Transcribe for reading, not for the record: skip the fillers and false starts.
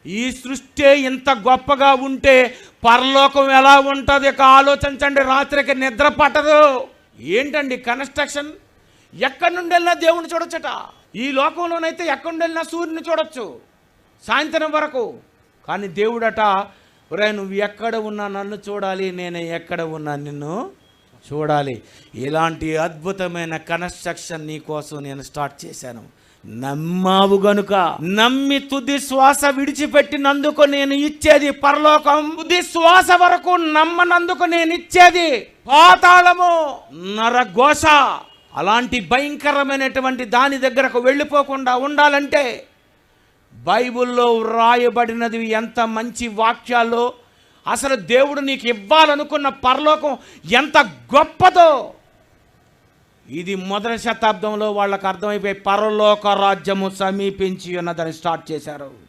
ఈ సృష్టి ఇంత గొప్పగా ఉంటే పరలోకం ఎలా ఉంటుంది ఆలోచించండి. రాత్రికి నిద్ర పట్టదు. ఏంటండి కన్స్ట్రక్షన్? ఎక్కడి నుండి వెళ్ళినా దేవుని చూడొచ్చట. ఈ లోకంలోనైతే ఎక్కడి నుండి వెళ్ళినా సూర్యుని చూడొచ్చు సాయంత్రం వరకు. కానీ దేవుడట, ఒరే నువ్వు ఎక్కడ ఉన్నా నన్ను చూడాలి, నేను ఎక్కడ ఉన్నా నిన్ను చూడాలి. ఇలాంటి అద్భుతమైన కన్స్ట్రక్షన్ నీ కోసం నేను స్టార్ట్ చేశాను. నమ్మావు గనుక, నమ్మి తుది శ్వాస విడిచిపెట్టినందుకు నేను ఇచ్చేది పరలోకం, తుది శ్వాస వరకు నమ్మనందుకు నేను ఇచ్చేది పాతాళము, నరఘోష. అలాంటి భయంకరమైనటువంటి దాని దగ్గరకు వెళ్ళిపోకుండా ఉండాలంటే బైబిల్లో వ్రాయబడినది ఎంత మంచి వాక్యాల్లో, అసలు దేవుడు నీకు ఇవ్వాలనుకున్న పరలోకం ఎంత గొప్పదో ఇది మొదటి శతాబ్దంలో వాళ్ళకు అర్థమైపోయి పరలోక రాజ్యము సమీపించి ఉన్నదని స్టార్ట్ చేశారు.